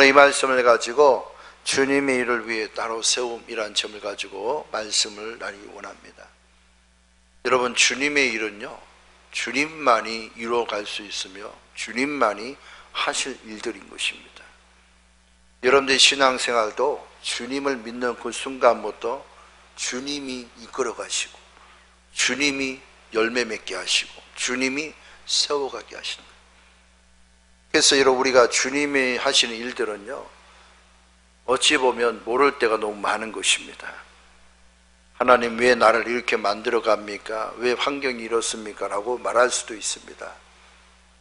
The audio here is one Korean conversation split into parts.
오늘 이 말씀을 가지고 주님의 일을 위해 따로 세움이라는 점을 가지고 말씀을 나누기 원합니다. 여러분, 주님의 일은요, 주님만이 이루어갈 수 있으며 주님만이 하실 일들인 것입니다. 여러분들의 신앙생활도 주님을 믿는 그 순간부터 주님이 이끌어 가시고 주님이 열매 맺게 하시고 주님이 세워가게 하시는 거예요. 그래서 여러분, 우리가 주님이 하시는 일들은요, 어찌 보면 모를 때가 너무 많은 것입니다. 하나님, 왜 나를 이렇게 만들어 갑니까? 왜 환경이 이렇습니까? 라고 말할 수도 있습니다.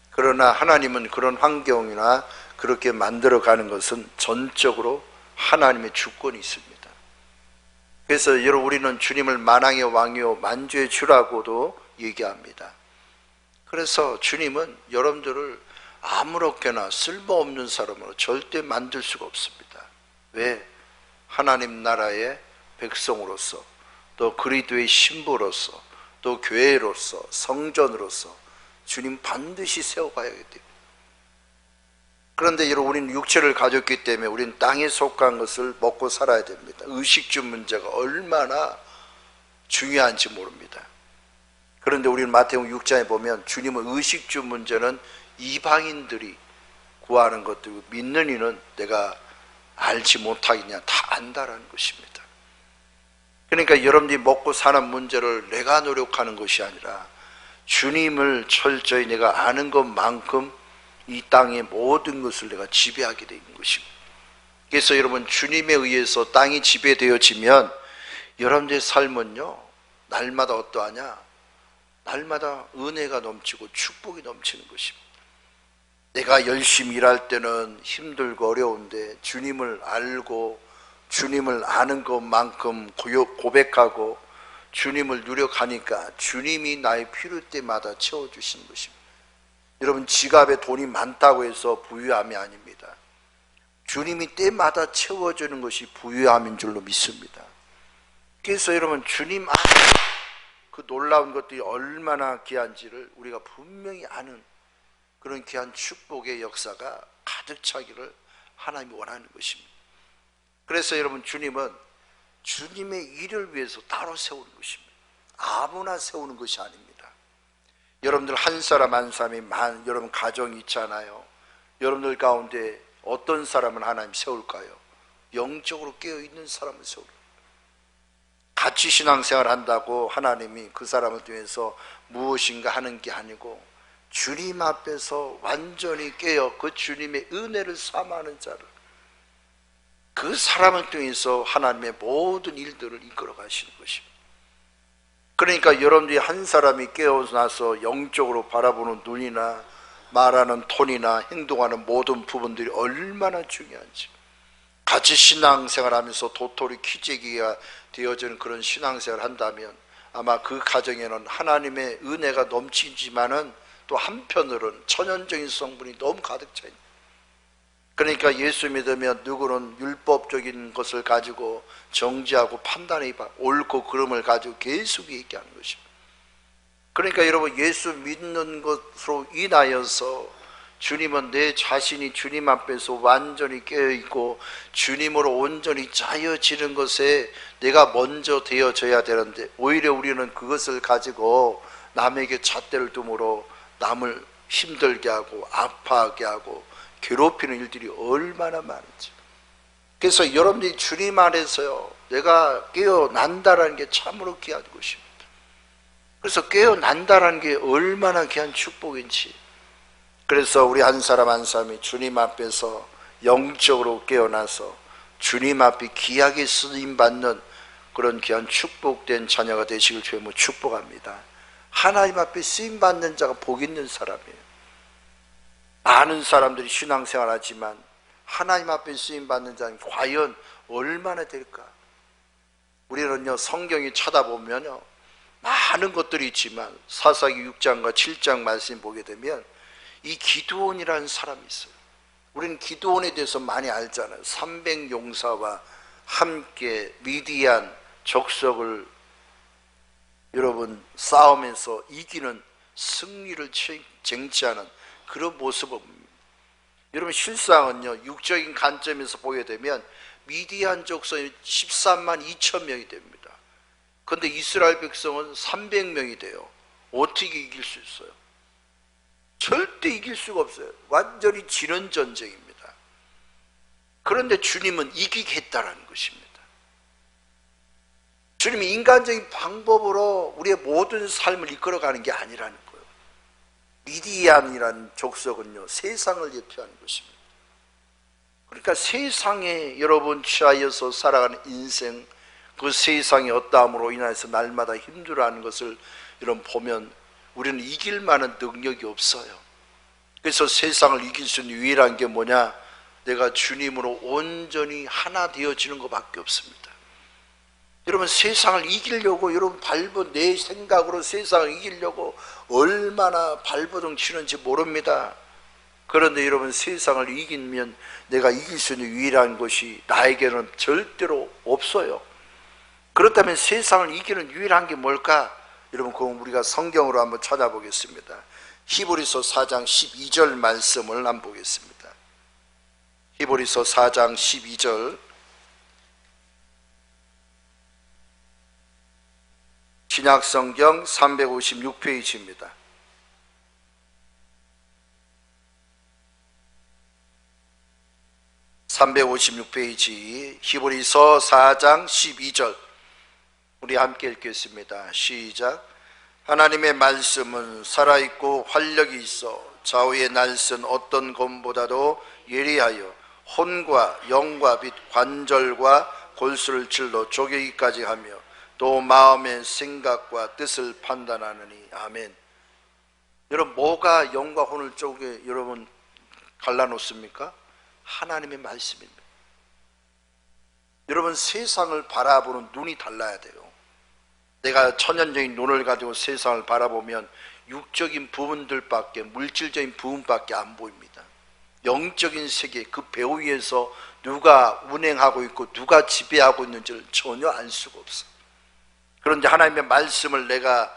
그러나 하나님은 그런 환경이나 그렇게 만들어 가는 것은 전적으로 하나님의 주권이 있습니다. 그래서 여러분, 우리는 주님을 만왕의 왕이요 만주의 주라고도 얘기합니다. 그래서 주님은 여러분들을 아무렇게나 쓸모없는 사람으로 절대 만들 수가 없습니다. 왜? 하나님 나라의 백성으로서, 또 그리스도의 신부로서, 또 교회로서, 성전으로서 주님 반드시 세워가야 돼요. 그런데 여러분, 우리는 육체를 가졌기 때문에 우리는 땅에 속한 것을 먹고 살아야 됩니다. 의식주 문제가 얼마나 중요한지 모릅니다. 그런데 우리는 마태복음 6장에 보면 주님은 의식주 문제는 이방인들이 구하는 것도 믿는 이는 내가 알지 못하겠냐, 다 안다라는 것입니다. 그러니까 여러분들이 먹고 사는 문제를 내가 노력하는 것이 아니라 주님을 철저히 내가 아는 것만큼 이 땅의 모든 것을 내가 지배하게 되는 것입니다. 그래서 여러분, 주님에 의해서 땅이 지배되어지면 여러분들의 삶은요, 날마다 어떠하냐? 날마다 은혜가 넘치고 축복이 넘치는 것입니다. 내가 열심히 일할 때는 힘들고 어려운데 주님을 알고 주님을 아는 것만큼 고백하고 주님을 누려가니까 주님이 나의 필요 때마다 채워주시는 것입니다. 여러분, 지갑에 돈이 많다고 해서 부유함이 아닙니다. 주님이 때마다 채워주는 것이 부유함인 줄로 믿습니다. 그래서 여러분, 주님 안에 그 놀라운 것들이 얼마나 귀한지를 우리가 분명히 아는 그런 귀한 축복의 역사가 가득 차기를 하나님이 원하는 것입니다. 그래서 여러분, 주님은 주님의 일을 위해서 따로 세우는 것입니다. 아무나 세우는 것이 아닙니다. 여러분들 한 사람 한 사람이 여러분 가정이 있잖아요. 여러분들 가운데 어떤 사람을 하나님 세울까요? 영적으로 깨어있는 사람을 세우는, 같이 신앙생활 한다고 하나님이 그 사람을 통해서 무엇인가 하는 게 아니고 주님 앞에서 완전히 깨어 그 주님의 은혜를 삼아하는 자를, 그 사람을 통해서 하나님의 모든 일들을 이끌어 가시는 것입니다. 그러니까 여러분들이 한 사람이 깨어나서 영적으로 바라보는 눈이나 말하는 톤이나 행동하는 모든 부분들이 얼마나 중요한지, 같이 신앙생활 하면서 도토리 키재기가 되어지는 그런 신앙생활을 한다면 아마 그 가정에는 하나님의 은혜가 넘치지만은 또 한편으로는 천연적인 성분이 너무 가득 차 있는, 그러니까 예수 믿으면 누구는 율법적인 것을 가지고 정지하고 판단해 옳고 그름을 가지고 계속 얘기하는 것입니다. 그러니까 여러분, 예수 믿는 것으로 인하여서 주님은 내 자신이 주님 앞에서 완전히 깨어있고 주님으로 온전히 짜여지는 것에 내가 먼저 되어져야 되는데, 오히려 우리는 그것을 가지고 남에게 잣대를 둠으로 남을 힘들게 하고 아파하게 하고 괴롭히는 일들이 얼마나 많은지. 그래서 여러분들이 주님 안에서요, 내가 깨어난다라는 게 참으로 귀한 것입니다. 그래서 깨어난다라는 게 얼마나 귀한 축복인지. 그래서 우리 한 사람 한 사람이 주님 앞에서 영적으로 깨어나서 주님 앞에 귀하게 쓰임받는 그런 귀한 축복된 자녀가 되시길 주님으로 축복합니다. 하나님 앞에 쓰임받는 자가 복 있는 사람이에요. 많은 사람들이 신앙생활 하지만 하나님 앞에 쓰임받는 자는 과연 얼마나 될까? 우리는요, 성경이 찾아보면요, 많은 것들이 있지만 사사기 6장과 7장 말씀 보게 되면 이 기드온이라는 사람이 있어요. 우리는 기드온에 대해서 많이 알잖아요. 300용사와 함께 미디안 적석을 여러분 싸우면서 이기는, 승리를 쟁취하는 그런 모습을 봅니다. 여러분 실상은요, 육적인 관점에서 보게 되면 미디안 족속이 13만 2천 명이 됩니다. 그런데 이스라엘 백성은 300명이 돼요. 어떻게 이길 수 있어요? 절대 이길 수가 없어요. 완전히 지는 전쟁입니다. 그런데 주님은 이기겠다라는 것입니다. 주님이 인간적인 방법으로 우리의 모든 삶을 이끌어가는 게 아니라는 거예요. 미디안이라는 족속은요, 세상을 예표하는 것입니다. 그러니까 세상에 여러분 취하여서 살아가는 인생, 그 세상의 어떠함으로 인해서 날마다 힘들어하는 것을 여러분 보면 우리는 이길 만한 능력이 없어요. 그래서 세상을 이길 수 있는 유일한 게 뭐냐? 내가 주님으로 온전히 하나 되어지는 것밖에 없습니다. 여러분 세상을 이기려고 여러분 발버 내 생각으로 세상을 이기려고 얼마나 발버둥 치는지 모릅니다. 그런데 여러분 세상을 이기면 내가 이길 수 있는 유일한 것이 나에게는 절대로 없어요. 그렇다면 세상을 이기는 유일한 게 뭘까? 여러분 그건 우리가 성경으로 한번 찾아보겠습니다. 히브리서 4장 12절 말씀을 한번 보겠습니다. 히브리서 4장 12절, 신약성경 356페이지입니다. 히브리서 4장 12절 우리 함께 읽겠습니다. 시작. 하나님의 말씀은 살아있고 활력이 있어 좌우의 날선 어떤 검보다도 예리하여 혼과 영과 빛 관절과 골수를 찔러 쪼개기까지 하며 또 마음의 생각과 뜻을 판단하느니. 아멘. 여러분 뭐가 영과 혼을 쪼개 여러분 갈라놓습니까? 하나님의 말씀입니다. 여러분 세상을 바라보는 눈이 달라야 돼요. 내가 천연적인 눈을 가지고 세상을 바라보면 육적인 부분들밖에, 물질적인 부분밖에 안 보입니다. 영적인 세계, 그 배후 위에서 누가 운행하고 있고 누가 지배하고 있는지를 전혀 알 수가 없어. 그런데 하나님의 말씀을 내가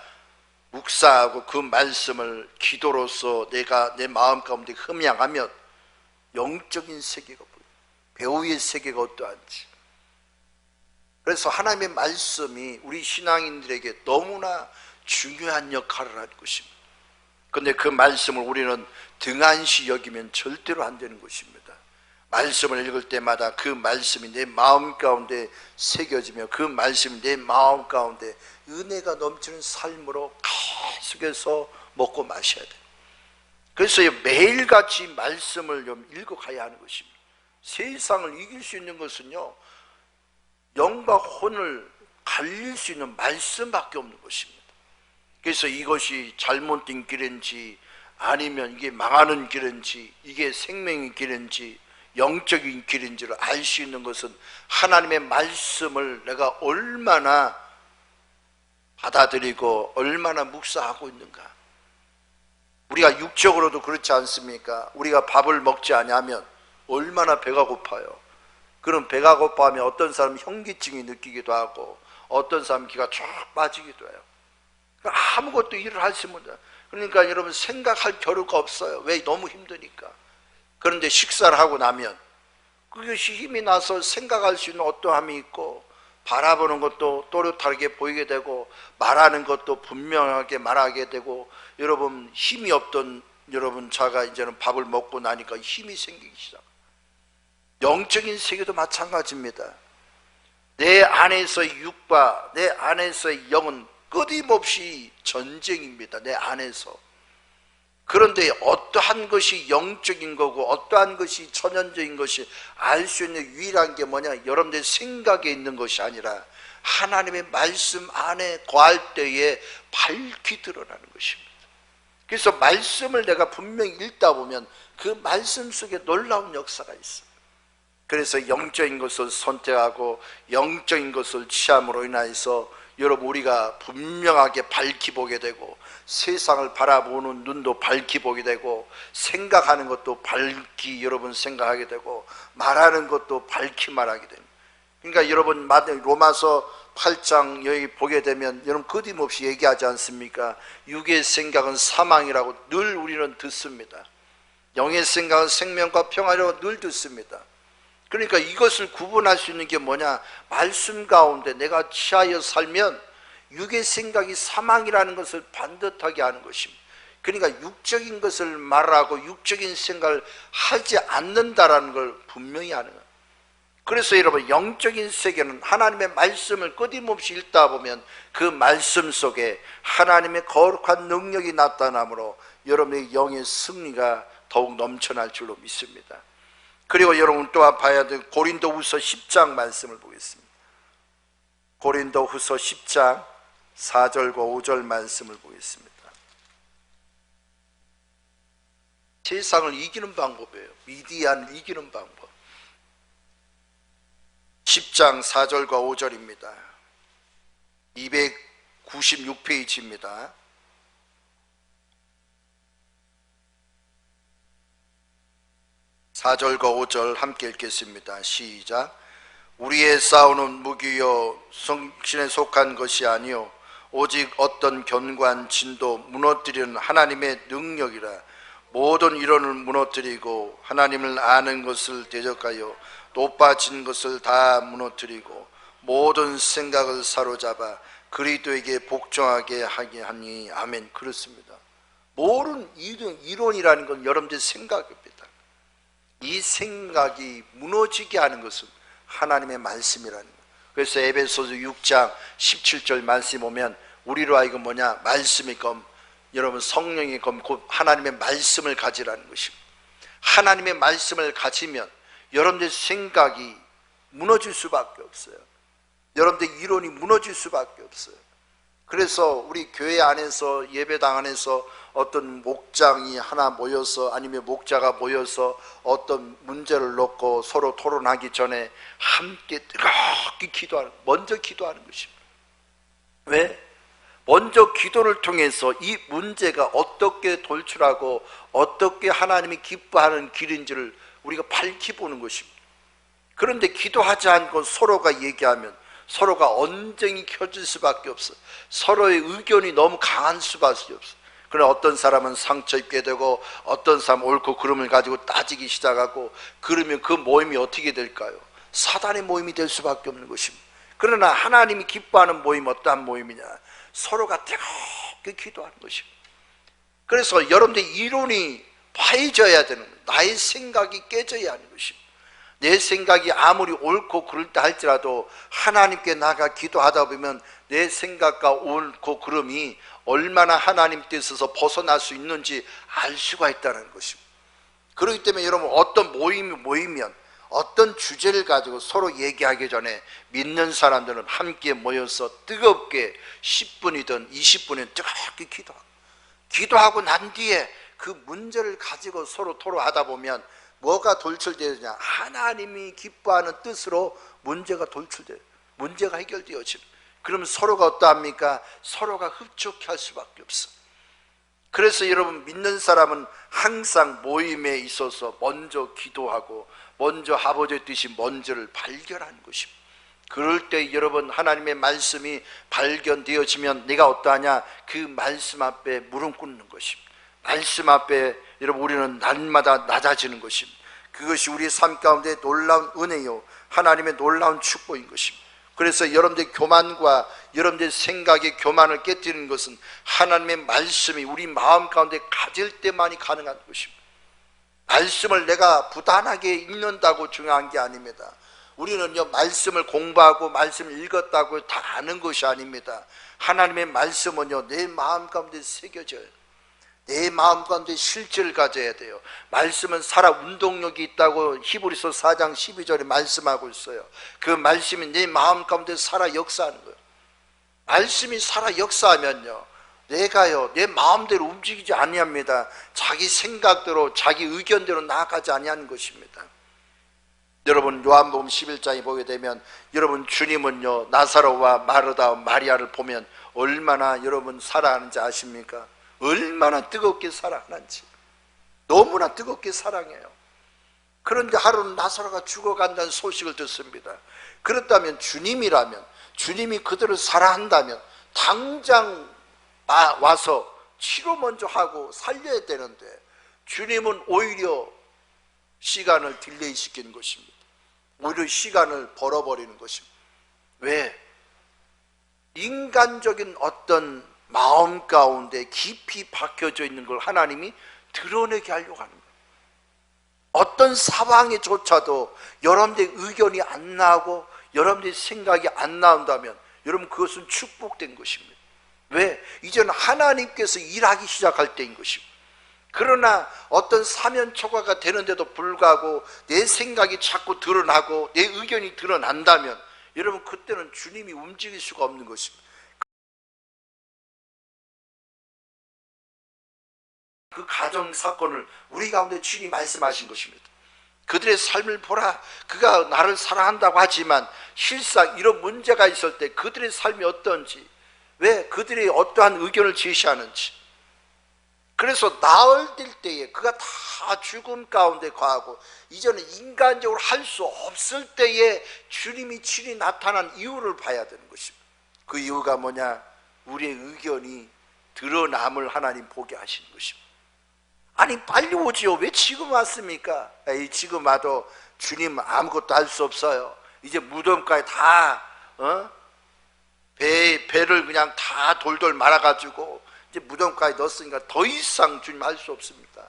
묵상하고 그 말씀을 기도로서 내가 내 마음 가운데 흠양하면 영적인 세계가 보여요. 배후 위의 세계가 어떠한지. 그래서 하나님의 말씀이 우리 신앙인들에게 너무나 중요한 역할을 하는 것입니다. 그런데 그 말씀을 우리는 등한시 여기면 절대로 안 되는 것입니다. 말씀을 읽을 때마다 그 말씀이 내 마음 가운데 새겨지며 그 말씀이 내 마음 가운데 은혜가 넘치는 삶으로 계속해서 먹고 마셔야 돼요. 그래서 매일같이 말씀을 좀 읽어가야 하는 것입니다. 세상을 이길 수 있는 것은요, 영과 혼을 갈릴 수 있는 말씀밖에 없는 것입니다. 그래서 이것이 잘못된 길인지 아니면 이게 망하는 길인지 이게 생명의 길인지 영적인 길인지를 알 수 있는 것은 하나님의 말씀을 내가 얼마나 받아들이고 얼마나 묵상하고 있는가. 우리가 육적으로도 그렇지 않습니까? 우리가 밥을 먹지 않으면 얼마나 배가 고파요. 그럼 배가 고파하면 어떤 사람은 현기증이 느끼기도 하고 어떤 사람은 기가 쫙 빠지기도 해요. 아무것도 일을 할 수 없는. 그러니까 여러분 생각할 겨를가 없어요. 왜? 너무 힘드니까. 그런데 식사를 하고 나면 그것이 힘이 나서 생각할 수 있는 어떠함이 있고 바라보는 것도 또렷하게 보이게 되고 말하는 것도 분명하게 말하게 되고 여러분 힘이 없던 여러분 자가 이제는 밥을 먹고 나니까 힘이 생기기 시작합니다. 영적인 세계도 마찬가지입니다. 내 안에서의 육과 내 안에서의 영은 끊임없이 전쟁입니다. 내 안에서. 그런데 어떠한 것이 영적인 거고 어떠한 것이 천연적인 것이 알 수 있는 유일한 게 뭐냐? 여러분들 생각에 있는 것이 아니라 하나님의 말씀 안에 거할 때에 밝히 드러나는 것입니다. 그래서 말씀을 내가 분명히 읽다 보면 그 말씀 속에 놀라운 역사가 있어요. 그래서 영적인 것을 선택하고 영적인 것을 취함으로 인해서 여러분 우리가 분명하게 밝히 보게 되고 세상을 바라보는 눈도 밝히 보게 되고 생각하는 것도 밝히 여러분 생각하게 되고 말하는 것도 밝히 말하게 됩니다. 그러니까 여러분 로마서 8장 여기 보게 되면 여러분 거침없이 얘기하지 않습니까? 육의 생각은 사망이라고 늘 우리는 듣습니다. 영의 생각은 생명과 평화라고 늘 듣습니다. 그러니까 이것을 구분할 수 있는 게 뭐냐? 말씀 가운데 내가 취하여 살면 육의 생각이 사망이라는 것을 반듯하게 하는 것입니다. 그러니까 육적인 것을 말하고 육적인 생각을 하지 않는다라는 걸 분명히 하는 거예요. 그래서 여러분, 영적인 세계는 하나님의 말씀을 끊임없이 읽다 보면 그 말씀 속에 하나님의 거룩한 능력이 나타나므로 여러분의 영의 승리가 더욱 넘쳐날 줄로 믿습니다. 그리고 여러분 또한 봐야 될 고린도후서 10장 말씀을 보겠습니다. 고린도후서 10장 4절과 5절 말씀을 보겠습니다. 세상을 이기는 방법이에요. 미디안을 이기는 방법. 10장 4절과 5절입니다. 296페이지입니다. (4절과 5절) 함께 읽겠습니다. 시작. 우리의 싸우는 무기여 성신에 속한 것이 아니요 오직 어떤 견고한 진도 무너뜨리는 하나님의 능력이라. 모든 이론을 무너뜨리고 하나님을 아는 것을 대적하여 높아진 것을 다 무너뜨리고 모든 생각을 사로잡아 그리스도에게 복종하게 하게 하니. 아멘. 그렇습니다. 모든 이론이라는 건 여러분들의 생각입니다. 이 생각이 무너지게 하는 것은 하나님의 말씀이라는 거예요. 그래서 에베소서 6장 17절 말씀 보면 우리로 하여금 뭐냐? 말씀이 검, 여러분 성령이 검, 곧 하나님의 말씀을 가지라는 것입니다. 하나님의 말씀을 가지면 여러분들의 생각이 무너질 수밖에 없어요. 여러분들의 이론이 무너질 수밖에 없어요. 그래서 우리 교회 안에서, 예배당 안에서 어떤 목장이 하나 모여서, 아니면 목자가 모여서 어떤 문제를 놓고 서로 토론하기 전에 함께 뜨겁게 기도하는, 먼저 기도하는 것입니다. 왜? 먼저 기도를 통해서 이 문제가 어떻게 돌출하고 어떻게 하나님이 기뻐하는 길인지를 우리가 밝히 보는 것입니다. 그런데 기도하지 않고 서로가 얘기하면 서로가 언쟁이 켜질 수밖에 없어요. 서로의 의견이 너무 강한 수밖에 없어요. 그러나 어떤 사람은 상처 입게 되고 어떤 사람은 옳고 그름을 가지고 따지기 시작하고, 그러면 그 모임이 어떻게 될까요? 사단의 모임이 될 수밖에 없는 것입니다. 그러나 하나님이 기뻐하는 모임, 어떠한 모임이냐? 서로가 뜨겁게 기도하는 것입니다. 그래서 여러분들의 이론이 파해져야 되는 거예요. 나의 생각이 깨져야 하는 것입니다. 내 생각이 아무리 옳고 그럴다 할지라도 하나님께 나가 기도하다 보면 내 생각과 옳고 그름이 얼마나 하나님 뜻에서 벗어날 수 있는지 알 수가 있다는 것입니다. 그렇기 때문에 여러분, 어떤 모임이 모이면 어떤 주제를 가지고 서로 얘기하기 전에 믿는 사람들은 함께 모여서 뜨겁게 10분이든 20분이든 뜨겁게 기도하고 난 뒤에 그 문제를 가지고 서로 토론하다 보면 뭐가 돌출되느냐? 하나님이 기뻐하는 뜻으로 문제가 돌출돼요. 문제가 해결되어집니다. 그러면 서로가 어떠합니까? 서로가 흡족할 수밖에 없어요. 그래서 여러분, 믿는 사람은 항상 모임에 있어서 먼저 기도하고 먼저 아버지의 뜻이 먼저를 발견하는 것입니다. 그럴 때 여러분, 하나님의 말씀이 발견되어지면 내가 어떠하냐? 그 말씀 앞에 무릎 꿇는 것입니다. 말씀 앞에 여러분, 우리는 날마다 낮아지는 것입니다. 그것이 우리의 삶 가운데 놀라운 은혜요, 하나님의 놀라운 축복인 것입니다. 그래서 여러분들의 교만과 여러분들의 생각의 교만을 깨뜨리는 것은 하나님의 말씀이 우리 마음 가운데 가질 때만이 가능한 것입니다. 말씀을 내가 부단하게 읽는다고 중요한 게 아닙니다. 우리는요, 말씀을 공부하고 말씀을 읽었다고 다 아는 것이 아닙니다. 하나님의 말씀은요, 내 마음 가운데 새겨져요. 내 마음 가운데 실제를 가져야 돼요. 말씀은 살아 운동력이 있다고 히브리서 4장 12절에 말씀하고 있어요. 그 말씀이 내 마음 가운데 살아 역사하는 거예요. 말씀이 살아 역사하면요, 내가요, 내 마음대로 움직이지 아니합니다. 자기 생각대로, 자기 의견대로 나아가지 아니하는 것입니다. 여러분, 요한복음 11장에 보게 되면 여러분, 주님은요, 나사로와 마르다와 마리아를 보면 얼마나 여러분 사랑하는지 아십니까? 얼마나 뜨겁게 사랑하는지. 너무나 뜨겁게 사랑해요. 그런데 하루는 나사로가 죽어간다는 소식을 듣습니다. 그렇다면 주님이라면, 주님이 그들을 사랑한다면 당장 와서 치료 먼저 하고 살려야 되는데 주님은 오히려 시간을 딜레이 시키는 것입니다. 오히려 시간을 벌어버리는 것입니다. 왜? 인간적인 어떤 마음 가운데 깊이 박혀져 있는 걸 하나님이 드러내게 하려고 하는 거예요. 어떤 상황에조차도 여러분들의 의견이 안 나오고 여러분들의 생각이 안 나온다면 여러분 그것은 축복된 것입니다. 왜? 이제는 하나님께서 일하기 시작할 때인 것입니다. 그러나 어떤 사면초가가 되는데도 불구하고 내 생각이 자꾸 드러나고 내 의견이 드러난다면 여러분 그때는 주님이 움직일 수가 없는 것입니다. 그 가정 사건을 우리 가운데 주님이 말씀하신 것입니다. 그들의 삶을 보라. 그가 나를 사랑한다고 하지만 실상 이런 문제가 있을 때 그들의 삶이 어떤지, 왜 그들이 어떠한 의견을 제시하는지. 그래서 나을 때에 그가 다 죽음 가운데 거하고 이제는 인간적으로 할 수 없을 때에 주님이 친히 나타난 이유를 봐야 되는 것입니다. 그 이유가 뭐냐? 우리의 의견이 드러남을 하나님 보게 하시는 것입니다. 아니 빨리 오지요. 왜 지금 왔습니까? 에이, 지금 와도 주님 아무것도 할 수 없어요. 이제 무덤가에 다 배를 그냥 다 돌돌 말아가지고 이제 무덤가에 넣었으니까 더 이상 주님 할 수 없습니다.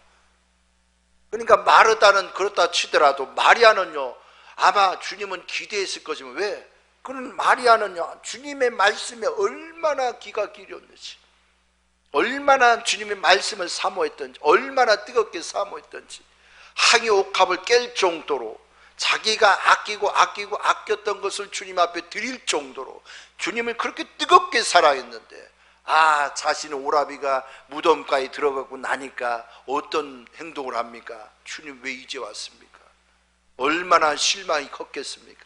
그러니까 마르다는 그렇다 치더라도 마리아는요 아마 주님은 기대했을 것이면 왜? 그는 마리아는요 주님의 말씀에 얼마나 귀가 기울였는지, 얼마나 주님의 말씀을 사모했던지, 얼마나 뜨겁게 사모했던지, 항이 옥합을 깰 정도로 자기가 아꼈던 것을 주님 앞에 드릴 정도로 주님을 그렇게 뜨겁게 사랑했는데 자신의 오라비가 무덤가에 들어가고 나니까 어떤 행동을 합니까? 주님 왜 이제 왔습니까? 얼마나 실망이 컸겠습니까?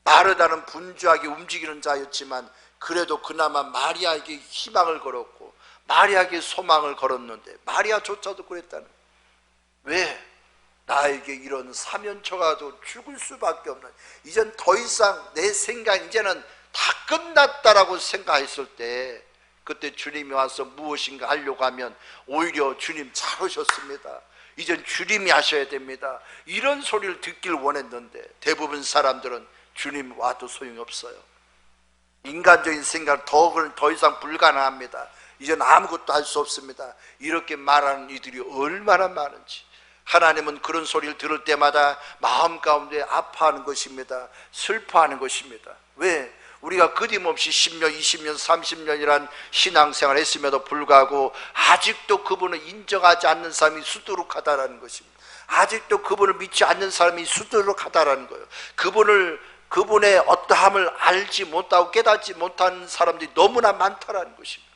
마르다는 분주하게 움직이는 자였지만 그래도 그나마 마리아에게 희망을 걸었고 마리아에게 소망을 걸었는데 마리아조차도 그랬다는 거예요. 왜? 나에게 이런 사면초가도 죽을 수밖에 없는, 이젠 더 이상 내 생각 이제는 다 끝났다라고 생각했을 때 그때 주님이 와서 무엇인가 하려고 하면 오히려 주님 잘 오셨습니다. 이젠 주님이 하셔야 됩니다. 이런 소리를 듣길 원했는데 대부분 사람들은 주님 와도 소용이 없어요. 인간적인 생각은 더 이상 불가능합니다. 이제는 아무것도 할 수 없습니다. 이렇게 말하는 이들이 얼마나 많은지. 하나님은 그런 소리를 들을 때마다 마음 가운데 아파하는 것입니다. 슬퍼하는 것입니다. 왜? 우리가 끊임없이 10년, 20년, 30년이란 신앙생활을 했음에도 불구하고 아직도 그분을 인정하지 않는 사람이 수두룩하다라는 것입니다. 아직도 그분을 믿지 않는 사람이 수두룩하다라는 거예요. 그분의 어떠함을 알지 못하고 깨닫지 못하는 사람들이 너무나 많다라는 것입니다.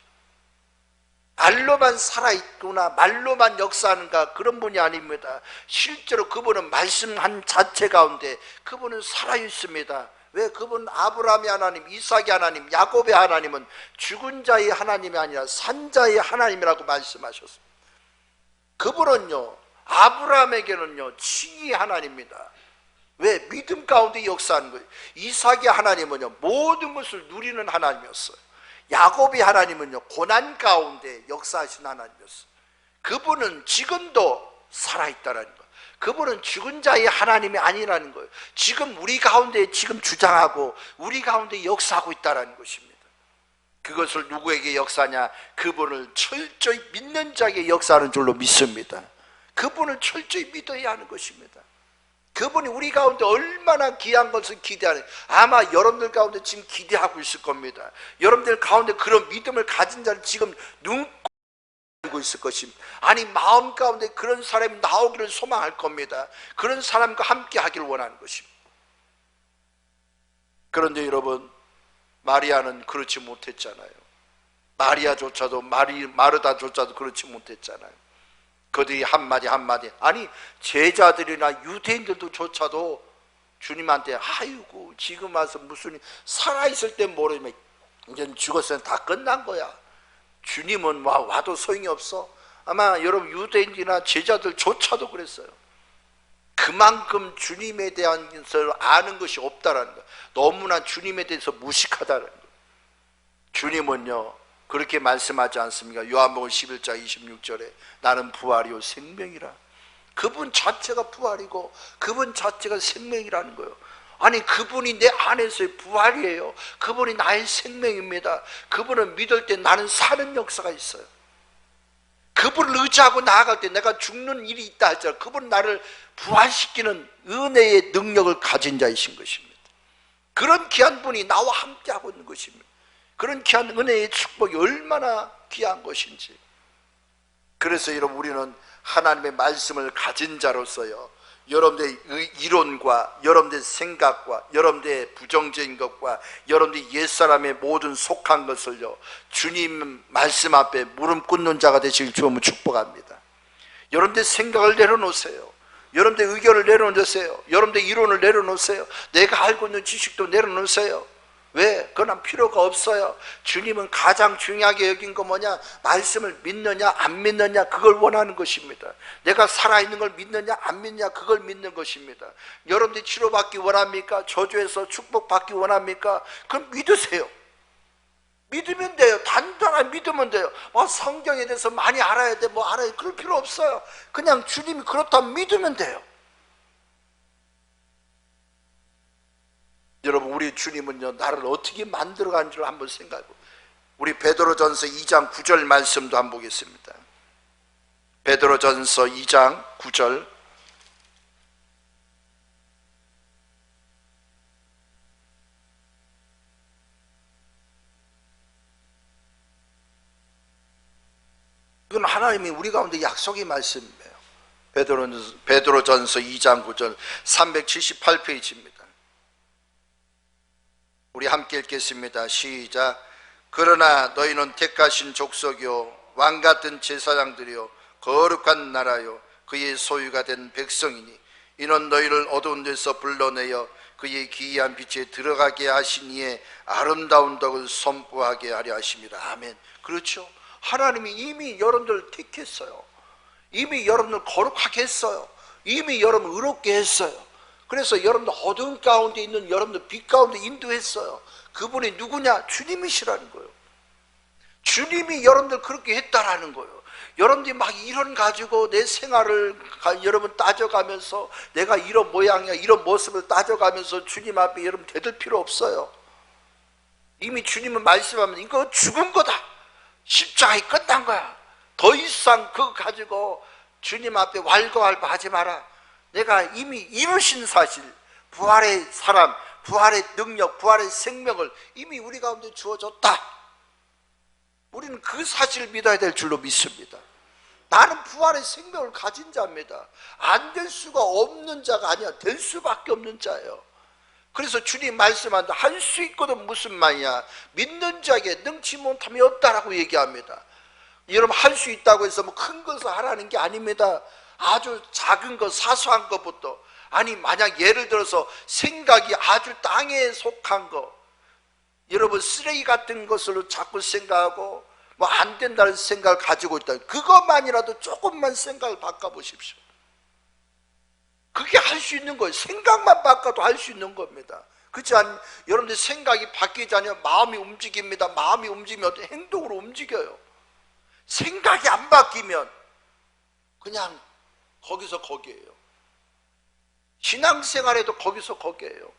말로만 살아있구나, 말로만 역사하는가, 그런 분이 아닙니다. 실제로 그분은 말씀한 자체 가운데 그분은 살아있습니다. 왜? 그분은 아브라함의 하나님, 이삭의 하나님, 야곱의 하나님은 죽은 자의 하나님이 아니라 산자의 하나님이라고 말씀하셨습니다. 그분은요 아브라함에게는요 칭의 하나님입니다. 왜? 믿음 가운데 역사하는 거예요. 이삭의 하나님은요 모든 것을 누리는 하나님이었어요. 야곱의 하나님은요 고난 가운데 역사하신 하나님이었어요. 그분은 지금도 살아있다라는 거예요. 그분은 죽은 자의 하나님이 아니라는 거예요. 지금 우리 가운데 지금 주장하고 우리 가운데 역사하고 있다는 것입니다. 그것을 누구에게 역사하냐? 그분을 철저히 믿는 자에게 역사하는 줄로 믿습니다. 그분을 철저히 믿어야 하는 것입니다. 그분이 우리 가운데 얼마나 귀한 것을 기대하는, 아마 여러분들 가운데 지금 기대하고 있을 겁니다. 여러분들 가운데 그런 믿음을 가진 자는 지금 눈 알고 있을 것입니다. 아니 마음 가운데 그런 사람이 나오기를 소망할 겁니다. 그런 사람과 함께 하기를 원하는 것입니다. 그런데 여러분 마리아는 그렇지 못했잖아요. 마리아조차도 마르다조차도 그렇지 못했잖아요. 그들이 한마디 아니 제자들이나 유대인들도 조차도 주님한테 아이고 지금 와서 무슨 살아있을 땐 모르지만 이제는 죽었으면 다 끝난 거야. 주님은 와도 소용이 없어. 아마 여러분 유대인이나 제자들조차도 그랬어요. 그만큼 주님에 대한 것을 아는 것이 없다라는 거예요. 너무나 주님에 대해서 무식하다는 거예요. 주님은요 그렇게 말씀하지 않습니까? 요한복음 11장 26절에 나는 부활이요 생명이라. 그분 자체가 부활이고 그분 자체가 생명이라는 거예요. 아니, 그분이 내 안에서의 부활이에요. 그분이 나의 생명입니다. 그분을 믿을 때 나는 사는 역사가 있어요. 그분을 의지하고 나아갈 때 내가 죽는 일이 있다 할지라도 그분은 나를 부활시키는 은혜의 능력을 가진 자이신 것입니다. 그런 귀한 분이 나와 함께하고 있는 것입니다. 그런 귀한 은혜의 축복이 얼마나 귀한 것인지. 그래서 여러분, 우리는 하나님의 말씀을 가진 자로서요, 여러분들의 이론과 여러분들의 생각과 여러분들의 부정적인 것과 여러분들의 옛사람의 모든 속한 것을요, 주님 말씀 앞에 무릎 꿇는 자가 되시길 주님은 축복합니다. 여러분들의 생각을 내려놓으세요. 여러분들의 의견을 내려놓으세요. 여러분들의 이론을 내려놓으세요. 내가 알고 있는 지식도 내려놓으세요. 왜? 그건 필요가 없어요. 주님은 가장 중요하게 여긴 거 뭐냐? 말씀을 믿느냐 안 믿느냐, 그걸 원하는 것입니다. 내가 살아있는 걸 믿느냐 안 믿느냐, 그걸 믿는 것입니다. 여러분들이 치료받기 원합니까? 저주에서 축복받기 원합니까? 그럼 믿으세요. 믿으면 돼요. 단단히 믿으면 돼요. 성경에 대해서 많이 알아야 돼, 알아야 돼, 그럴 필요 없어요. 그냥 주님이 그렇다면 믿으면 돼요. 여러분, 우리 주님은요, 나를 어떻게 만들어간지를 한번 생각해보고, 우리 베드로전서 2장 9절 말씀도 한번 보겠습니다. 베드로전서 2장 9절. 이건 하나님이 우리 가운데 약속의 말씀이에요. 베드로전서 2장 9절 378페이지입니다. 우리 함께 읽겠습니다. 시작. 그러나 너희는 택하신 족속이요 왕같은 제사장들이요 거룩한 나라요 그의 소유가 된 백성이니 이는 너희를 어두운 데서 불러내어 그의 기이한 빛에 들어가게 하신 이의 아름다운 덕을 선포하게 하려 하심이라. 아멘. 그렇죠. 하나님이 이미 여러분들 택했어요. 이미 여러분들 거룩하게 했어요. 이미 여러분 의롭게 했어요. 그래서 여러분들 어두운 가운데 있는 여러분들 빛 가운데 인도했어요. 그분이 누구냐? 주님이시라는 거예요. 주님이 여러분들 그렇게 했다라는 거예요. 여러분들이 막 이런 가지고 내 생활을 여러분 따져가면서 내가 이런 모양이야, 이런 모습을 따져가면서 주님 앞에 여러분 대들 필요 없어요. 이미 주님은 말씀하면 이거 죽은 거다, 십자가에 끝난 거야, 더 이상 그거 가지고 주님 앞에 왈가왈부 하지 마라. 내가 이미 이루신 사실, 부활의 사람, 부활의 능력, 부활의 생명을 이미 우리 가운데 주어졌다. 우리는 그 사실을 믿어야 될 줄로 믿습니다. 나는 부활의 생명을 가진 자입니다. 안 될 수가 없는 자가 아니야. 될 수밖에 없는 자예요. 그래서 주님 말씀한다. 할 수 있거든 무슨 말이야. 믿는 자에게 능치 못함이 없다라고 얘기합니다. 여러분, 할 수 있다고 해서 큰 것을 하라는 게 아닙니다. 아주 작은 것, 사소한 것부터. 아니, 만약 예를 들어서 생각이 아주 땅에 속한 거, 여러분 쓰레기 같은 것으로 자꾸 생각하고 안 된다는 생각을 가지고 있다, 그것만이라도 조금만 생각을 바꿔보십시오. 그게 할 수 있는 거예요. 생각만 바꿔도 할 수 있는 겁니다. 그렇지 않? 여러분들 생각이 바뀌지 않으면 마음이 움직입니다. 마음이 움직이면 어떤 행동으로 움직여요. 생각이 안 바뀌면 그냥 거기서 거기에요. 신앙생활에도 거기서 거기에요.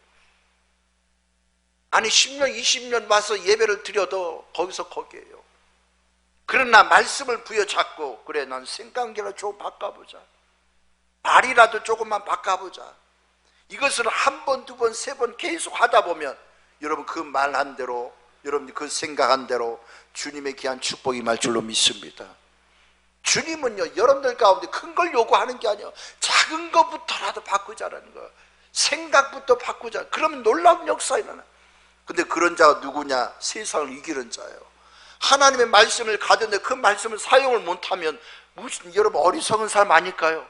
아니 10년 20년 와서 예배를 드려도 거기서 거기에요. 그러나 말씀을 부여잡고, 그래 난 생각이라도 조금 바꿔보자, 말이라도 조금만 바꿔보자, 이것을 한 번, 두 번, 세 번 계속 하다 보면 여러분 그 말한 대로, 여러분 그 생각한 대로 주님의 귀한 축복이 말 줄로 믿습니다. 주님은요, 여러분들 가운데 큰 걸 요구하는 게 아니에요. 작은 것부터라도 바꾸자라는 거예요. 생각부터 바꾸자. 그러면 놀라운 역사 일어나. 근데 그런 자가 누구냐? 세상을 이기는 자예요. 하나님의 말씀을 가졌는데 그 말씀을 사용을 못하면 무슨, 여러분 어리석은 사람 아닐까요?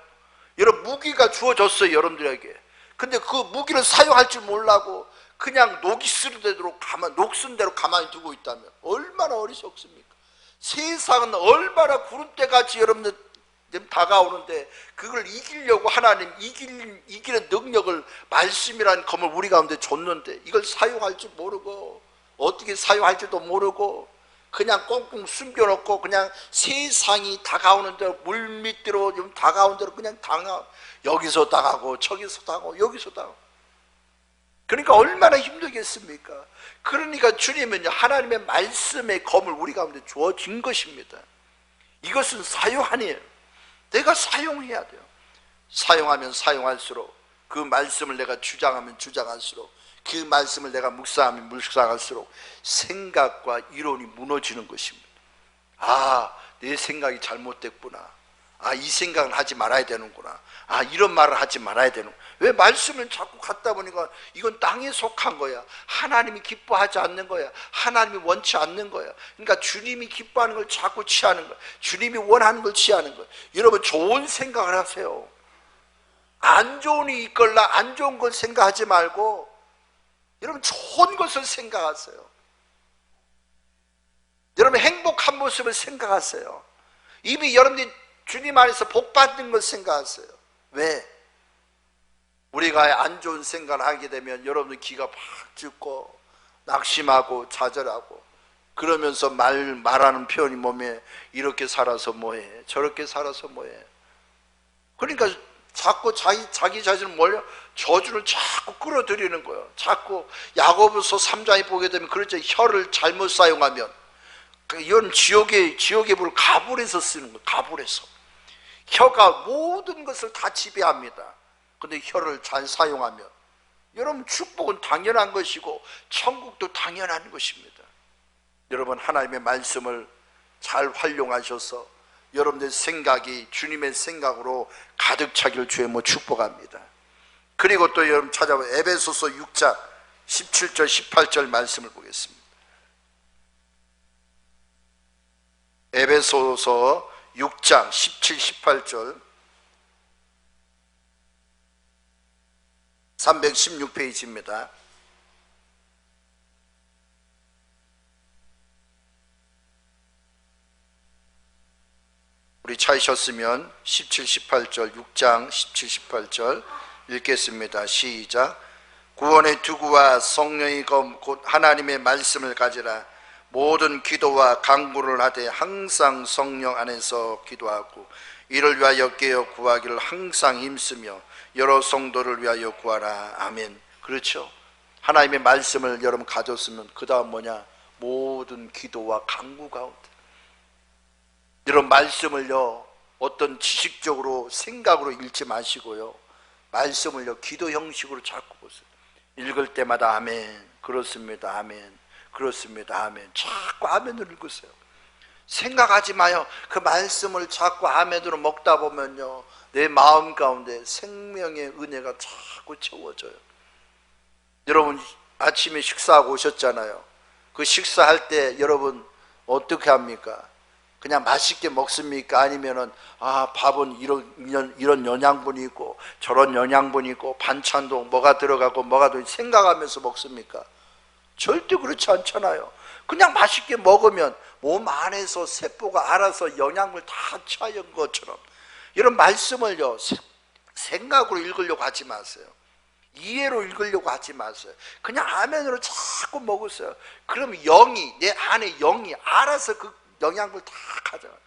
여러분 무기가 주어졌어요, 여러분들에게. 근데 그 무기를 사용할 줄 몰라고 그냥 녹이 쓰는 대로 녹슨 대로 가만히 두고 있다면 얼마나 어리석습니까? 세상은 얼마나 구름대같이 여러분들 다가오는데 그걸 이기려고 하나님 이기는 능력을, 말씀이라는 검을 우리 가운데 줬는데 이걸 사용할 줄 모르고, 어떻게 사용할 줄도 모르고, 그냥 꽁꽁 숨겨놓고 그냥 세상이 다가오는 대로 물밑으로 좀 다가온 대로 그냥 여기서 다가고 저기서 다가고 여기서 다가고. 그러니까 얼마나 힘들겠습니까? 그러니까 주님은요, 하나님의 말씀의 검을 우리 가운데 주어진 것입니다. 이것은 사용하니에요. 내가 사용해야 돼요. 사용하면 사용할수록, 그 말씀을 내가 주장하면 주장할수록, 그 말씀을 내가 묵상하면 묵상할수록 생각과 이론이 무너지는 것입니다. 아, 내 생각이 잘못됐구나. 아, 이 생각을 하지 말아야 되는구나. 아, 이런 말을 하지 말아야 되는구나. 왜 말씀을 자꾸 갖다 보니까 이건 땅에 속한 거야. 하나님이 기뻐하지 않는 거야. 하나님이 원치 않는 거야. 그러니까 주님이 기뻐하는 걸 자꾸 취하는 거야. 주님이 원하는 걸 취하는 거야. 여러분, 좋은 생각을 하세요. 안 좋은 일이 있걸라 안 좋은 걸 생각하지 말고 여러분, 좋은 것을 생각하세요. 여러분, 행복한 모습을 생각하세요. 이미 여러분들이 주님 안에서 복 받는 걸 생각하세요. 왜? 우리가 안 좋은 생각을 하게 되면 여러분들 기가 팍 죽고 낙심하고 좌절하고, 그러면서 말하는 표현이 몸에 이렇게 살아서 뭐해, 저렇게 살아서 뭐해. 그러니까 자꾸 자기 자신을 몰려 저주를 자꾸 끌어들이는 거예요. 자꾸 야고보서 3장에 보게 되면 그렇죠. 혀를 잘못 사용하면 이건 지옥의 불을 가불해서 쓰는 거예요. 가불해서. 혀가 모든 것을 다 지배합니다. 근데 혀를 잘 사용하면 여러분, 축복은 당연한 것이고 천국도 당연한 것입니다. 여러분, 하나님의 말씀을 잘 활용하셔서 여러분들 생각이 주님의 생각으로 가득 차기를 주의 축복합니다. 그리고 또 여러분 찾아보면 에베소서 6장 17절 18절 말씀을 보겠습니다. 에베소서 6장 17, 18절 316페이지입니다. 우리 찾으셨으면 17, 18절 6장 17, 18절 읽겠습니다. 시작. 구원의 투구와 성령의 검 곧 하나님의 말씀을 가지라. 모든 기도와 간구를 하되 항상 성령 안에서 기도하고 이를 위하여 깨어 구하기를 항상 힘쓰며 여러 성도를 위하여 구하라. 아멘. 그렇죠. 하나님의 말씀을 여러분 가졌으면 그 다음 뭐냐? 모든 기도와 간구 가운데. 여러분, 말씀을요 어떤 지식적으로 생각으로 읽지 마시고요, 말씀을요 기도 형식으로 자꾸 보세요. 읽을 때마다 아멘, 그렇습니다, 아멘, 그렇습니다, 아멘. 자꾸 아멘을 읽으세요. 생각하지 마요. 그 말씀을 자꾸 아멘으로 먹다 보면요 내 마음 가운데 생명의 은혜가 자꾸 채워져요. 여러분, 아침에 식사하고 오셨잖아요. 그 식사할 때 여러분 어떻게 합니까? 그냥 맛있게 먹습니까? 아니면은 밥은 이런 영양분이 있고 저런 영양분이 있고 반찬도 뭐가 들어가고 뭐가 들어가고 생각하면서 먹습니까? 절대 그렇지 않잖아요. 그냥 맛있게 먹으면 몸 안에서 세포가 알아서 영양을 다 차는 것처럼, 이런 말씀을요 생각으로 읽으려고 하지 마세요. 이해로 읽으려고 하지 마세요. 그냥 아멘으로 자꾸 먹으세요. 그럼 내 안에 영이 알아서 그 영양을 다 가져가요.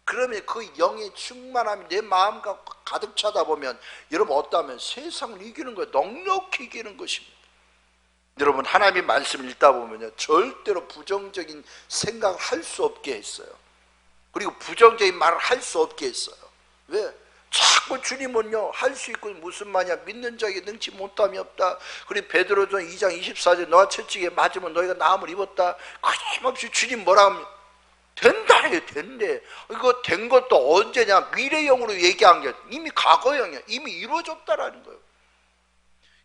그러면 그 영의 충만함이 내 마음과 가득 차다 보면 여러분 어떠하면 세상을 이기는 거예요. 넉넉히 이기는 것입니다. 여러분, 하나님의 말씀을 읽다 보면요 절대로 부정적인 생각을 할 수 없게 했어요. 그리고 부정적인 말을 할 수 없게 했어요. 왜? 자꾸 주님은요 할 수 있고 무슨 말이야, 믿는 자에게 능치 못함이 없다. 그리고 베드로전 2장 24절 너와 채찍에 맞으면 너희가 나음을 입었다. 끊임없이 주님 뭐라 하면 된다 해요. 된대. 이거 된 것도 언제냐? 미래형으로 얘기한 게 이미 과거형이야. 이미 이루어졌다라는 거예요.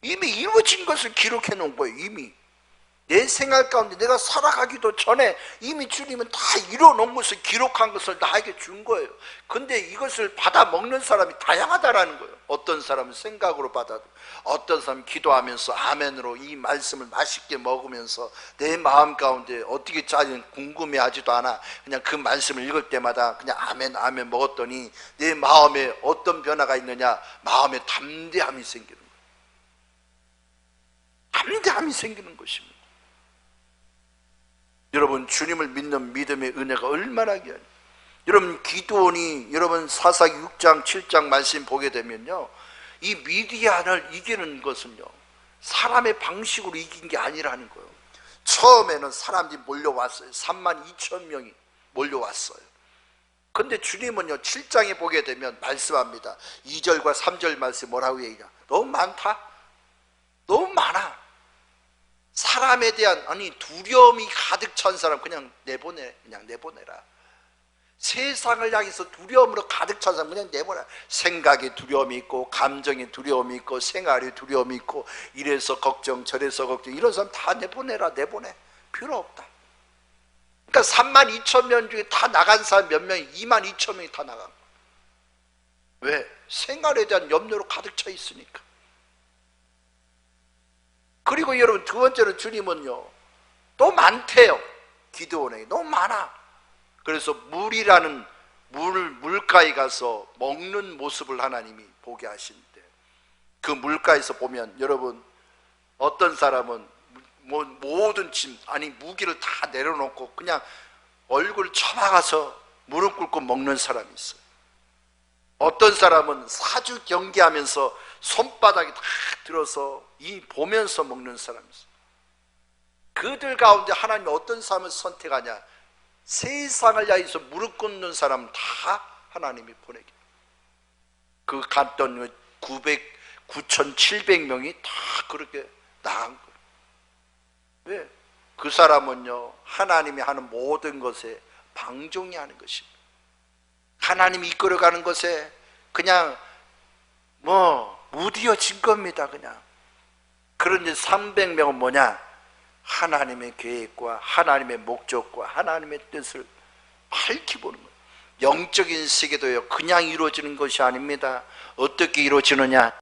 이미 이루어진 것을 기록해 놓은 거예요. 이미 내 생활 가운데 내가 살아가기도 전에 이미 주님은 다 이뤄놓은 것을 기록한 것을 나에게 준 거예요. 근데 이것을 받아 먹는 사람이 다양하다라는 거예요. 어떤 사람은 생각으로 받아도, 어떤 사람은 기도하면서 아멘으로 이 말씀을 맛있게 먹으면서 내 마음 가운데 어떻게 짜는지 궁금해하지도 않아. 그냥 그 말씀을 읽을 때마다 그냥 아멘 아멘 먹었더니 내 마음에 어떤 변화가 있느냐? 마음에 담대함이 생기는 거예요. 담대함이 생기는 것입니다. 여러분, 주님을 믿는 믿음의 은혜가 얼마나 귀하냐. 여러분, 기드온이 여러분 사사기 6장 7장 말씀 보게 되면요, 이 미디안을 이기는 것은요 사람의 방식으로 이긴 게 아니라는 거예요. 처음에는 사람들이 몰려왔어요. 32,000명이 몰려왔어요. 근데 주님은요 7장에 보게 되면 말씀합니다. 2절과 3절 말씀 뭐라고 얘기하냐. 너무 많다, 너무 많아. 사람에 대한 두려움이 가득 찬 사람 그냥 내보내라. 세상을 향해서 두려움으로 가득 찬 사람 그냥 내보내라. 생각에 두려움이 있고, 감정에 두려움이 있고, 생활에 두려움이 있고, 이래서 걱정 저래서 걱정, 이런 사람 다 내보내라. 내보내. 필요 없다. 그러니까 32,000명 중에 다 나간 사람 몇 명이? 22,000명이 다 나간 거야. 왜? 생활에 대한 염려로 가득 차 있으니까. 그리고 여러분, 두 번째로 주님은요 또 많대요. 기드온에게 너무 많아. 그래서 물이라는 물가에 가서 먹는 모습을 하나님이 보게 하신대. 그 물가에서 보면 여러분, 어떤 사람은 모든 짐 무기를 다 내려놓고 그냥 얼굴 쳐박아서 무릎 꿇고 먹는 사람이 있어요. 어떤 사람은 사주 경계하면서 손바닥에 다 들어서 이 보면서 먹는 사람이 있어요. 그들 가운데 하나님이 어떤 사람을 선택하냐. 세상을 향해서 무릎 꿇는 사람 다 하나님이 보내게. 그 갔던 9,700명이 다 그렇게 나간 거예요. 왜? 그 사람은요 하나님이 하는 모든 것에 방종이 하는 것입니다. 하나님이 이끌어가는 것에 그냥 무디어진 겁니다. 그냥. 그런데 300명은 뭐냐? 하나님의 계획과 하나님의 목적과 하나님의 뜻을 밝히 보는 거예요. 영적인 세계도요 그냥 이루어지는 것이 아닙니다. 어떻게 이루어지느냐?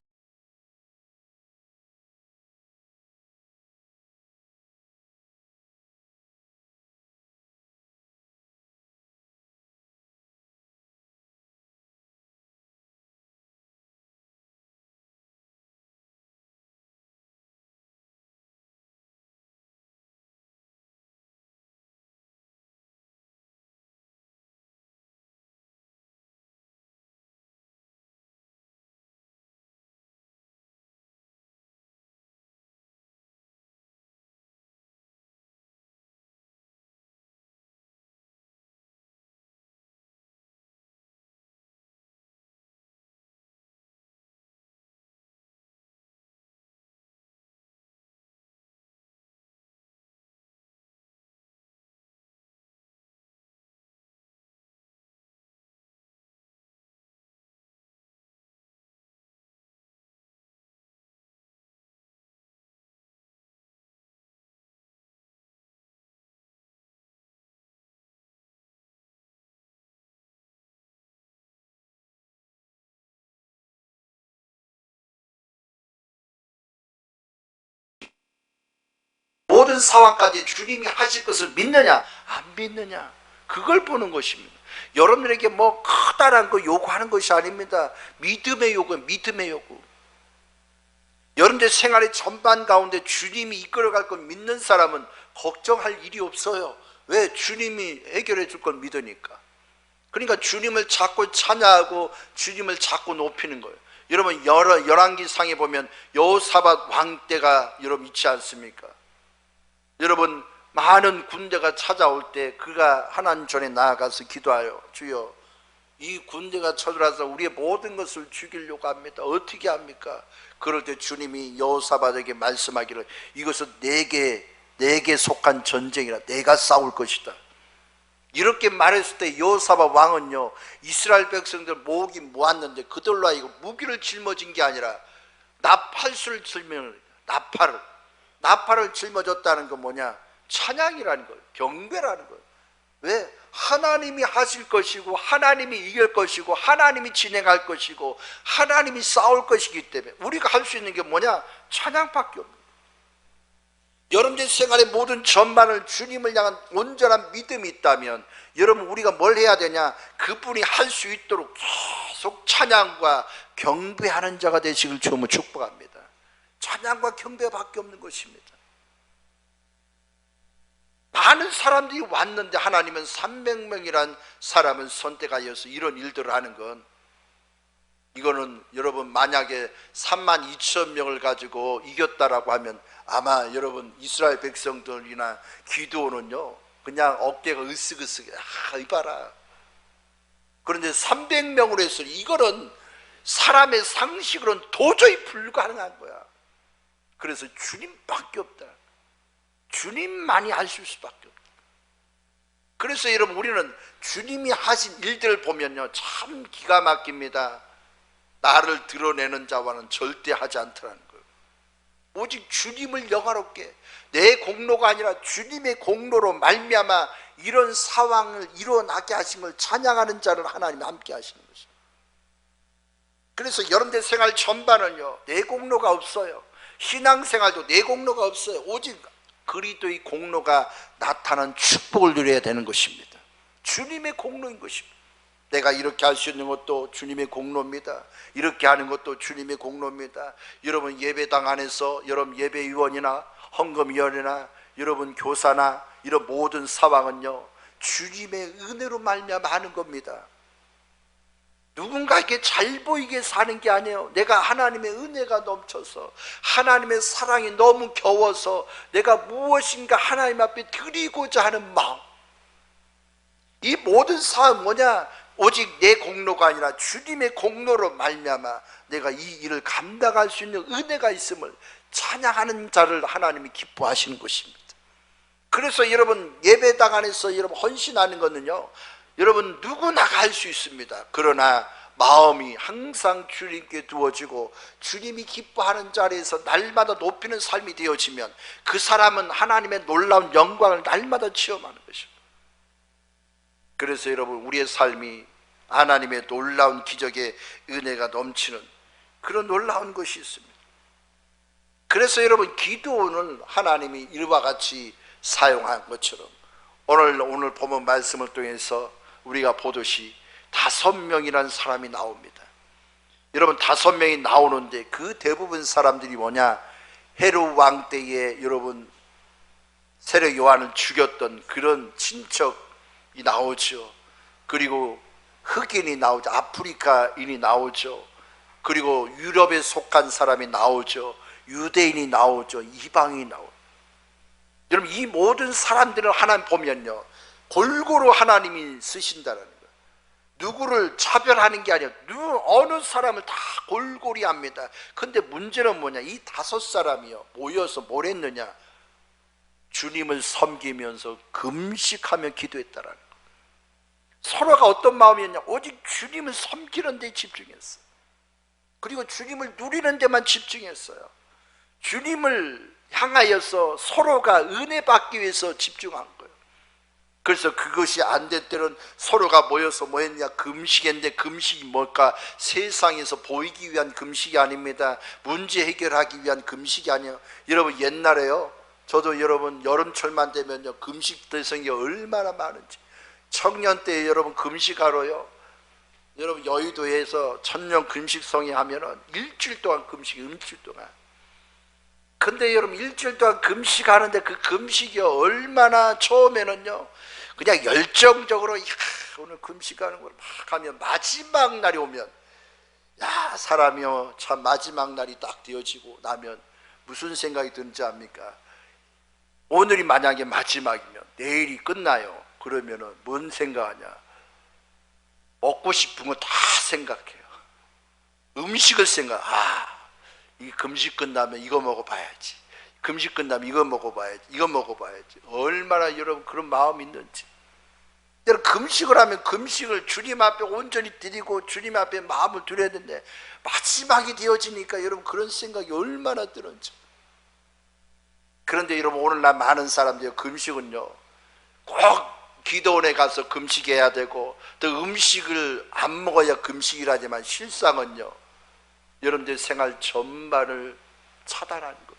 모든 상황까지 주님이 하실 것을 믿느냐 안 믿느냐, 그걸 보는 것입니다. 여러분들에게 커다란 거 요구하는 것이 아닙니다. 믿음의 요구, 믿음의 요구. 여러분들 생활의 전반 가운데 주님이 이끌어갈 걸 믿는 사람은 걱정할 일이 없어요. 왜? 주님이 해결해 줄 걸 믿으니까. 그러니까 주님을 자꾸 찬양하고 주님을 자꾸 높이는 거예요. 여러분, 열왕기상에 보면 여호사밧 왕 때가 여러분 있지 않습니까? 여러분, 많은 군대가 찾아올 때 그가 하나님 전에 나아가서 기도하여, 주여 이 군대가 쳐들어와서 우리의 모든 것을 죽이려고 합니다. 어떻게 합니까? 그럴 때 주님이 여호사밧에게 말씀하기를, 이것은 내게 속한 전쟁이라 내가 싸울 것이다. 이렇게 말했을 때 여호사밧 왕은요 이스라엘 백성들 모으기 모았는데 그들로 하여금 무기를 짊어진 게 아니라 나팔수를 나팔을 짊어졌다는 건 뭐냐? 찬양이라는 거예요. 경배라는 거예요. 왜? 하나님이 하실 것이고 하나님이 이길 것이고 하나님이 진행할 것이고 하나님이 싸울 것이기 때문에 우리가 할 수 있는 게 뭐냐? 찬양밖에 없는 거예요. 여러분들 생활의 모든 전반을 주님을 향한 온전한 믿음이 있다면 여러분, 우리가 뭘 해야 되냐? 그분이 할 수 있도록 계속 찬양과 경배하는 자가 되시길 주님은 축복합니다. 찬양과 경배밖에 없는 것입니다. 많은 사람들이 왔는데 하나님은 300명이란 사람을 선택하여서 이런 일들을 하는 건, 이거는 여러분 만약에 32,000명을 가지고 이겼다라고 하면 아마 여러분 이스라엘 백성들이나 기드온은요 그냥 어깨가 으쓱으쓱해. 이봐라. 그런데 300명으로 해서 이거는 사람의 상식으로는 도저히 불가능한 거야. 그래서 주님밖에 없다. 주님만이 하실 수밖에 없다. 그래서 여러분 우리는 주님이 하신 일들을 보면요 참 기가 막힙니다. 나를 드러내는 자와는 절대 하지 않더라는 거예요. 오직 주님을 영화롭게, 내 공로가 아니라 주님의 공로로 말미암아 이런 상황을 일어나게 하신 걸 찬양하는 자를 하나님이 함께 하시는 것입니다. 그래서 여러분들 생활 전반은요 내 공로가 없어요. 신앙생활도 내 공로가 없어요. 오직 그리스도의 공로가 나타난 축복을 누려야 되는 것입니다. 주님의 공로인 것입니다. 내가 이렇게 할 수 있는 것도 주님의 공로입니다. 이렇게 하는 것도 주님의 공로입니다. 여러분 예배당 안에서 여러분 예배위원이나 헌금위원이나 여러분 교사나 이런 모든 사항은요 주님의 은혜로 말미암아 하는 겁니다. 누군가에게 잘 보이게 사는 게 아니에요. 내가 하나님의 은혜가 넘쳐서 하나님의 사랑이 너무 겨워서 내가 무엇인가 하나님 앞에 드리고자 하는 마음, 이 모든 사항은 뭐냐? 오직 내 공로가 아니라 주님의 공로로 말미암아 내가 이 일을 감당할 수 있는 은혜가 있음을 찬양하는 자를 하나님이 기뻐하시는 것입니다. 그래서 여러분 예배당 안에서 여러분 헌신하는 것은요 여러분 누구나 할 수 있습니다. 그러나 마음이 항상 주님께 두어지고 주님이 기뻐하는 자리에서 날마다 높이는 삶이 되어지면 그 사람은 하나님의 놀라운 영광을 날마다 체험하는 것입니다. 그래서 여러분 우리의 삶이 하나님의 놀라운 기적의 은혜가 넘치는 그런 놀라운 것이 있습니다. 그래서 여러분 기도원을 하나님이 이와 같이 사용한 것처럼 오늘 본문 말씀을 통해서 우리가 보듯이 5명이라는 사람이 나옵니다. 여러분 5명이 나오는데 그 대부분 사람들이 뭐냐? 헤롯 왕 때에 여러분 세례 요한을 죽였던 그런 친척이 나오죠. 그리고 흑인이 나오죠. 아프리카인이 나오죠. 그리고 유럽에 속한 사람이 나오죠. 유대인이 나오죠. 이방인이 나오죠. 여러분 이 모든 사람들을 하나님 보면요 골고루 하나님이 쓰신다는 거예요. 누구를 차별하는 게 아니라 어느 사람을 다 골고루 합니다. 근데 문제는 뭐냐? 이 5사람이요 모여서 뭘 했느냐? 주님을 섬기면서 금식하며 기도했다라는 거예요. 서로가 어떤 마음이었냐? 오직 주님을 섬기는 데 집중했어요. 그리고 주님을 누리는 데만 집중했어요. 주님을 향하여서 서로가 은혜 받기 위해서 집중한 거예요. 그래서 그것이 안 될 때는 서로가 모여서 뭐 했냐? 금식했는데 금식이 뭘까? 세상에서 보이기 위한 금식이 아닙니다. 문제 해결하기 위한 금식이 아니에요. 여러분 옛날에요 저도 여러분 여름철만 되면요 금식 대상이 얼마나 많은지, 청년 때 여러분 금식하러요 여러분 여의도에서 천년 금식성이 하면은 일주일 동안 금식, 일주일 동안. 근데 여러분 일주일 동안 금식하는데 그 금식이 얼마나 처음에는요 그냥 열정적으로 오늘 금식하는 걸 막 하면 마지막 날이 오면 야 사람이요 참 마지막 날이 딱 되어지고 나면 무슨 생각이 드는지 압니까? 오늘이 만약에 마지막이면 내일이 끝나요. 그러면은 뭔 생각하냐? 먹고 싶은 거 다 생각해요. 음식을 이 금식 끝나면 이거 먹어봐야지. 금식 끝나면 이거 먹어봐야지. 이거 먹어봐야지. 얼마나 여러분 그런 마음이 있는지. 여러분 금식을 하면 금식을 주님 앞에 온전히 드리고 주님 앞에 마음을 드려야 되는데 마지막이 되어지니까 여러분 그런 생각이 얼마나 드는지. 그런데 여러분 오늘날 많은 사람들이 금식은요 꼭 기도원에 가서 금식해야 되고 또 음식을 안 먹어야 금식이라지만 실상은요 여러분들 생활 전반을 차단하는 겁니다.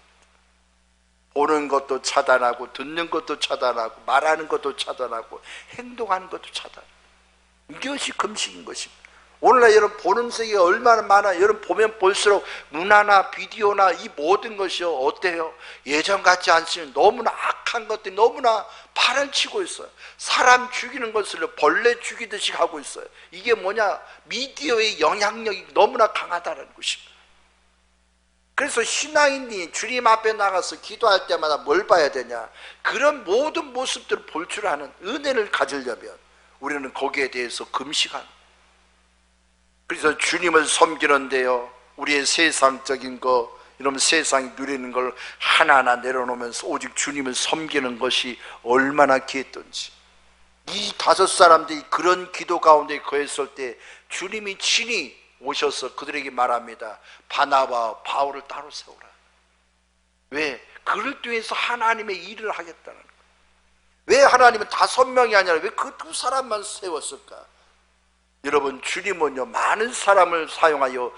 보는 것도 차단하고 듣는 것도 차단하고 말하는 것도 차단하고 행동하는 것도 차단. 이것이 금식인 것입니다. 오늘날 여러분 보는 세계가 얼마나 많아. 여러분 보면 볼수록 문화나 비디오나 이 모든 것이요 어때요? 예전 같지 않습니다. 너무나 악한 것들이 너무나 판을 치고 있어요. 사람 죽이는 것을 벌레 죽이듯이 하고 있어요. 이게 뭐냐? 미디어의 영향력이 너무나 강하다는 것입니다. 그래서 신앙인이 주님 앞에 나가서 기도할 때마다 뭘 봐야 되냐? 그런 모든 모습들을 볼 줄 아는 은혜를 가지려면 우리는 거기에 대해서 금식하는. 그래서 주님을 섬기는데요, 우리의 세상적인 거, 이런 세상이 누리는 걸 하나하나 내려놓으면서 오직 주님을 섬기는 것이 얼마나 귀했던지. 이 5 사람들이 그런 기도 가운데 거했을 때 주님이 친히 오셔서 그들에게 말합니다. 바나바와 바울을 따로 세우라. 왜? 그를 통해서 하나님의 일을 하겠다는 거예요. 왜 하나님은 5명이 아니라 왜 그 2 사람만 세웠을까? 여러분, 주님은요 많은 사람을 사용하여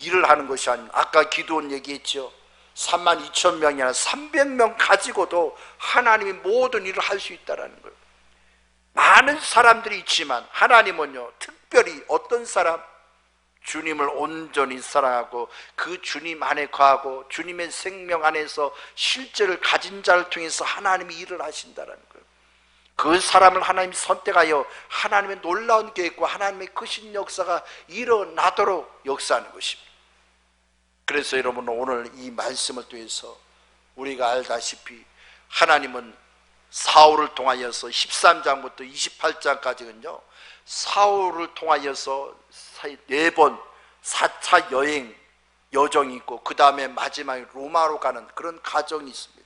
일을 하는 것이 아니라, 아까 기도원 얘기했죠. 32,000명이 아니라 300명 가지고도 하나님이 모든 일을 할 수 있다는 거예요. 많은 사람들이 있지만 하나님은요 특별히 어떤 사람? 주님을 온전히 사랑하고 그 주님 안에 거하고 주님의 생명 안에서 실제를 가진 자를 통해서 하나님이 일을 하신다는 거예요. 그 사람을 하나님이 선택하여 하나님의 놀라운 계획과 하나님의 크신 역사가 일어나도록 역사하는 것입니다. 그래서 여러분, 오늘 이 말씀을 통해서 우리가 알다시피 하나님은 사울을 통하여서 13장부터 28장까지는요 사울을 통하여서 4번 4차 여정이 있고 그 다음에 마지막에 로마로 가는 그런 과정이 있습니다.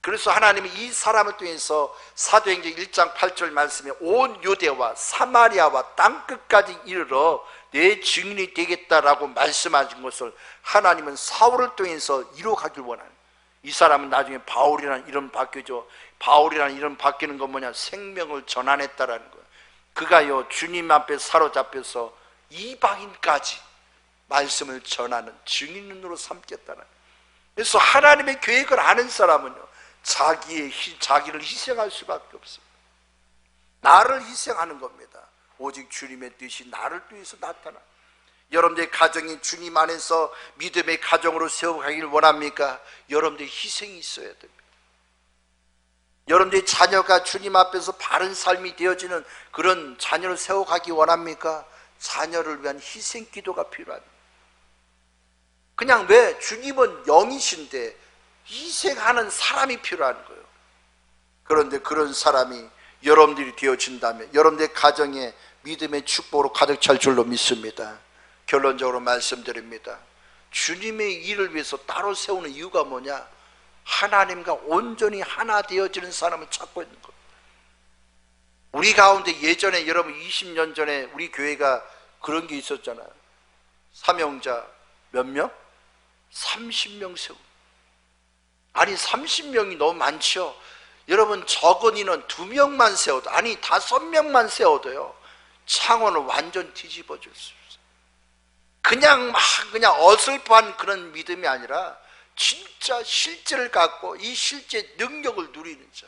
그래서 하나님이 이 사람을 통해서 사도행전 1장 8절 말씀에 온 유대와 사마리아와 땅끝까지 이르러 내 증인이 되겠다라고 말씀하신 것을 하나님은 사울을 통해서 이루어가길 원하는. 이 사람은 나중에 바울이라는 이름 바뀌죠. 바울이라는 이름 바뀌는 건 뭐냐? 생명을 전환했다라는 거예요. 그가요 주님 앞에 사로잡혀서 이방인까지 말씀을 전하는 증인으로 삼겠다는 거예요. 그래서 하나님의 계획을 아는 사람은요 자기를 희생할 수밖에 없습니다. 나를 희생하는 겁니다. 오직 주님의 뜻이 나를 통해서 나타나. 여러분들의 가정이 주님 안에서 믿음의 가정으로 세워가길 원합니까? 여러분들의 희생이 있어야 됩니다. 여러분들의 자녀가 주님 앞에서 바른 삶이 되어지는 그런 자녀를 세워가기 원합니까? 자녀를 위한 희생 기도가 필요합니다. 그냥 왜? 주님은 영이신데 희생하는 사람이 필요한 거예요. 그런데 그런 사람이 여러분들이 되어진다면 여러분들의 가정에 믿음의 축복으로 가득 찰 줄로 믿습니다. 결론적으로 말씀드립니다. 주님의 일을 위해서 따로 세우는 이유가 뭐냐? 하나님과 온전히 하나 되어지는 사람을 찾고 있는 거예요. 우리 가운데 예전에 여러분 20년 전에 우리 교회가 그런 게 있었잖아요. 사명자 몇 명? 30명 세우. 아니 30명이 너무 많죠. 여러분 적은 인원 2명만 세워도, 아니 5명만 세워도요 창원을 완전 뒤집어 줄 수 있어요. 그냥 어설퍼한 그런 믿음이 아니라 진짜 실제를 갖고 이 실제 능력을 누리는 자,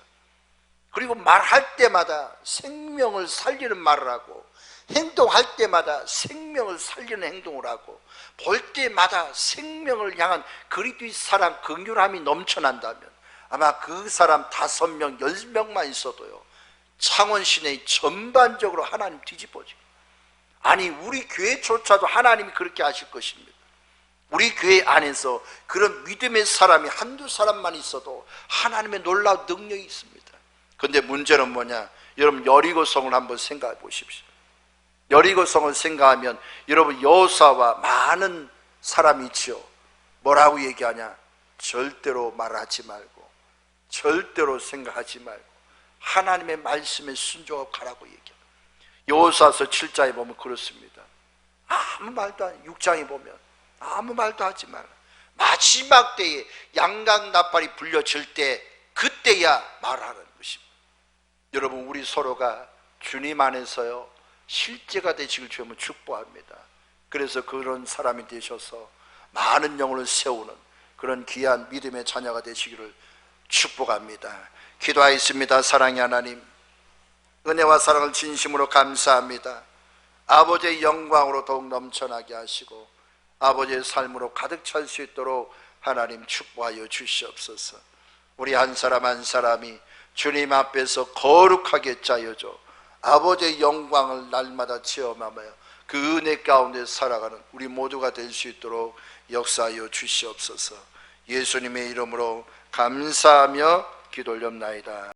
그리고 말할 때마다 생명을 살리는 말을 하고 행동할 때마다 생명을 살리는 행동을 하고 볼 때마다 생명을 향한 그리스도의 사랑, 긍휼함이 넘쳐난다면 아마 그 사람 5명, 10명만 있어도요 창원 시내 전반적으로 하나님 뒤집어지고, 아니 우리 교회조차도 하나님이 그렇게 하실 것입니다. 우리 교회 안에서 그런 믿음의 사람이 1-2 사람만 있어도 하나님의 놀라운 능력이 있습니다. 그런데 문제는 뭐냐? 여러분 여리고성을 한번 생각해 보십시오. 여리고성을 생각하면 여러분 여호수아와 많은 사람이 있죠. 뭐라고 얘기하냐? 절대로 말하지 말고 절대로 생각하지 말고 하나님의 말씀에 순종하고 가라고 얘기합니다. 여호수아서 7장에 보면 그렇습니다. 아무 말도 안, 6장에 보면 아무 말도 하지 말라. 마지막 때에 양강나팔이 불려질 때 그때야 말하는 것입니다. 여러분 우리 서로가 주님 안에서요 실제가 되시길 주님은 축복합니다. 그래서 그런 사람이 되셔서 많은 영혼을 세우는 그런 귀한 믿음의 자녀가 되시기를 축복합니다. 기도하겠습니다. 사랑의 하나님, 은혜와 사랑을 진심으로 감사합니다. 아버지의 영광으로 더욱 넘쳐나게 하시고 아버지의 삶으로 가득 찰 수 있도록 하나님 축복하여 주시옵소서. 우리 한 사람 한 사람이 주님 앞에서 거룩하게 짜여져 아버지의 영광을 날마다 체험하며 그 은혜 가운데 살아가는 우리 모두가 될 수 있도록 역사하여 주시옵소서. 예수님의 이름으로 감사하며 기도 올렸나이다.